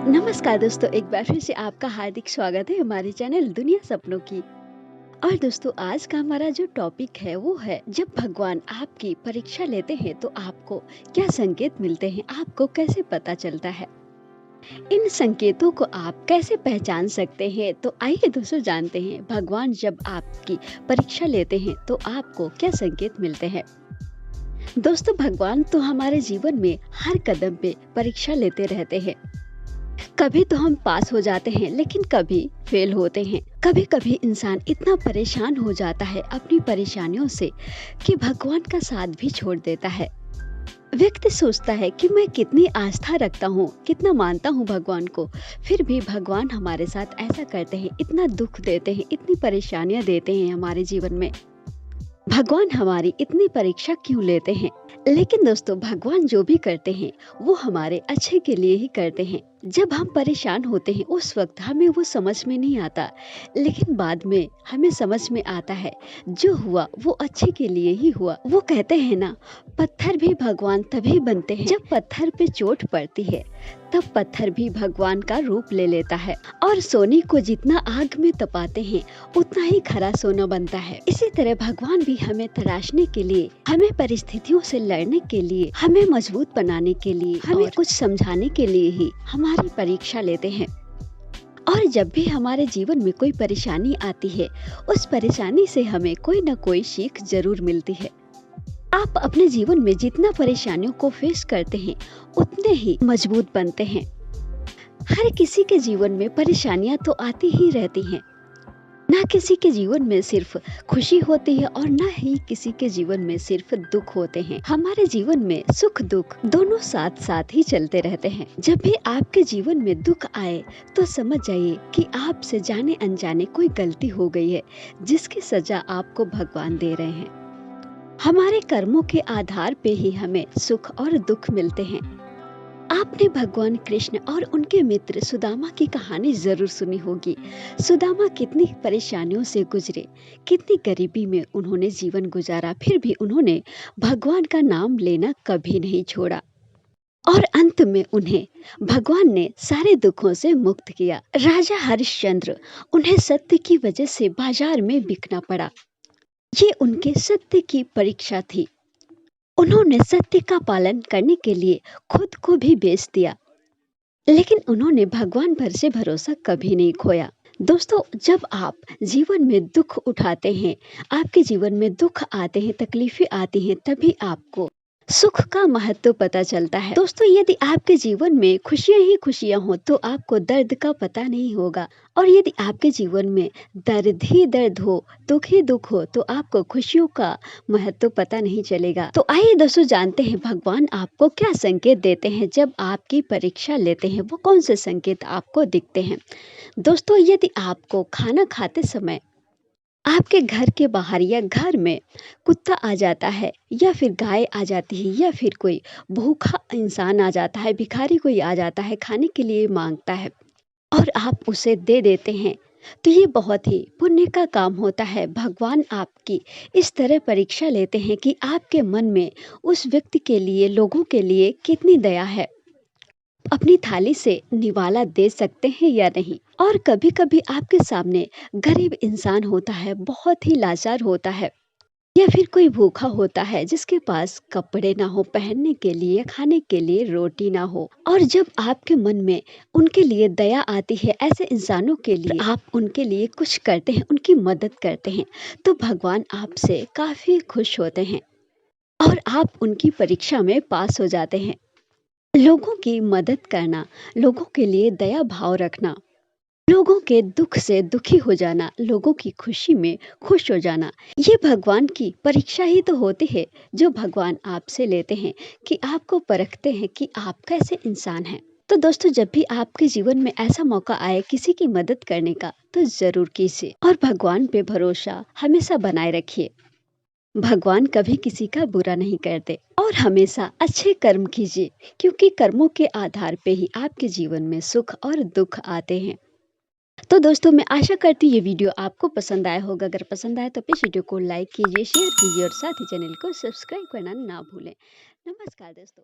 नमस्कार दोस्तों, एक बार फिर से आपका हार्दिक स्वागत है हमारे चैनल दुनिया सपनों की। और दोस्तों, आज का हमारा जो टॉपिक है वो है, जब भगवान आपकी परीक्षा लेते हैं तो आपको क्या संकेत मिलते हैं, आपको कैसे पता चलता है, इन संकेतों को आप कैसे पहचान सकते हैं। तो आइए दोस्तों जानते हैं, भगवान जब आपकी परीक्षा लेते हैं तो आपको क्या संकेत मिलते हैं। दोस्तों, भगवान तो हमारे जीवन में हर कदम पे परीक्षा लेते रहते हैं। कभी तो हम पास हो जाते हैं, लेकिन कभी फेल होते हैं। कभी कभी इंसान इतना परेशान हो जाता है अपनी परेशानियों से कि भगवान का साथ भी छोड़ देता है। व्यक्ति सोचता है कि मैं कितनी आस्था रखता हूँ, कितना मानता हूँ भगवान को, फिर भी भगवान हमारे साथ ऐसा करते हैं, इतना दुख देते हैं, इतनी परेशानियां देते हैं हमारे जीवन में। भगवान हमारी इतनी परीक्षा क्यों लेते हैं। लेकिन दोस्तों, भगवान जो भी करते हैं वो हमारे अच्छे के लिए ही करते हैं। जब हम परेशान होते हैं उस वक्त हमें वो समझ में नहीं आता, लेकिन बाद में हमें समझ में आता है जो हुआ वो अच्छे के लिए ही हुआ। वो कहते हैं ना, पत्थर भी भगवान तभी बनते हैं जब पत्थर पे चोट पड़ती है, तब पत्थर भी भगवान का रूप ले लेता है। और सोने को जितना आग में तपाते हैं उतना ही खरा सोना बनता है। इसी तरह भगवान भी हमें तराशने के लिए, हमें परिस्थितियों से लड़ने के लिए, हमें मजबूत बनाने के लिए, हमें कुछ समझाने के लिए ही हमारी परीक्षा लेते हैं। और जब भी हमारे जीवन में कोई परेशानी आती है, उस परेशानी से हमें कोई न कोई सीख जरूर मिलती है। आप अपने जीवन में जितना परेशानियों को फेस करते हैं उतने ही मजबूत बनते हैं। हर किसी के जीवन में परेशानियां तो आती ही रहती हैं। ना किसी के जीवन में सिर्फ खुशी होती है और ना ही किसी के जीवन में सिर्फ दुख होते हैं। हमारे जीवन में सुख दुख दोनों साथ साथ ही चलते रहते हैं। जब भी आपके जीवन में दुख आए तो समझ जाइए कि आपसे जाने अनजाने कोई गलती हो गई है, जिसकी सजा आपको भगवान दे रहे हैं। हमारे कर्मों के आधार पे ही हमें सुख और दुख मिलते हैं। आपने भगवान कृष्ण और उनके मित्र सुदामा की कहानी जरूर सुनी होगी। सुदामा कितनी परेशानियों से गुजरे, कितनी गरीबी में उन्होंने जीवन गुजारा, फिर भी उन्होंने भगवान का नाम लेना कभी नहीं छोड़ा। और अंत में उन्हें भगवान ने सारे दुखों से मुक्त किया। राजा हरिश्चंद्र, उन्हें सत्य की वजह से बाजार में बिकना पड़ा। ये उनके सत्य की परीक्षा थी। उन्होंने सत्य का पालन करने के लिए खुद को भी बेच दिया, लेकिन उन्होंने भगवान पर से भरोसा कभी नहीं खोया। दोस्तों, जब आप जीवन में दुख उठाते हैं, आपके जीवन में दुख आते हैं, तकलीफें आती हैं, तभी आपको सुख का महत्व पता चलता है। दोस्तों, यदि आपके जीवन में खुशियां ही खुशियां हो तो आपको दर्द का पता नहीं होगा, और यदि आपके जीवन में दर्द ही दर्द हो, दुख ही दुख हो, तो आपको खुशियों का महत्व पता नहीं चलेगा। तो आइए दोस्तों जानते हैं, भगवान आपको क्या संकेत देते हैं जब आपकी परीक्षा लेते हैं। वो कौन से संकेत आपको दिखते हैं। दोस्तों, यदि आपको खाना खाते समय आपके घर के बाहर या घर में कुत्ता आ जाता है, या फिर गाय आ जाती है, या फिर कोई भूखा इंसान आ जाता है, भिखारी कोई आ जाता है, खाने के लिए मांगता है और आप उसे दे देते हैं, तो ये बहुत ही पुण्य का काम होता है। भगवान आपकी इस तरह परीक्षा लेते हैं कि आपके मन में उस व्यक्ति के लिए, लोगों के लिए कितनी दया है। अपनी थाली से निवाला दे सकते हैं या नहीं। और कभी कभी आपके सामने गरीब इंसान होता है, बहुत ही लाचार होता है, या फिर कोई भूखा होता है जिसके पास कपड़े ना हो पहनने के लिए, खाने के लिए रोटी ना हो। और जब आपके मन में उनके लिए दया आती है, ऐसे इंसानों के लिए आप उनके लिए कुछ करते हैं, उनकी मदद करते हैं, तो भगवान आपसे काफी खुश होते हैं और आप उनकी परीक्षा में पास हो जाते हैं। लोगों की मदद करना, लोगों के लिए दया भाव रखना, लोगों के दुख से दुखी हो जाना, लोगों की खुशी में खुश हो जाना, ये भगवान की परीक्षा ही तो होती है, जो भगवान आपसे लेते हैं कि आपको परखते हैं कि आप कैसे इंसान हैं। तो दोस्तों, जब भी आपके जीवन में ऐसा मौका आए किसी की मदद करने का, तो जरूर कीजिए और भगवान पे भरोसा हमेशा बनाए रखिए। भगवान कभी किसी का बुरा नहीं करते, और हमेशा अच्छे कर्म कीजिए, क्योंकि कर्मों के आधार पे ही आपके जीवन में सुख और दुख आते हैं। तो दोस्तों, मैं आशा करती हूँ ये वीडियो आपको पसंद आया होगा। अगर पसंद आया तो प्लीज वीडियो को लाइक कीजिए, शेयर कीजिए और साथ ही चैनल को सब्सक्राइब करना ना भूलें। नमस्कार दोस्तों।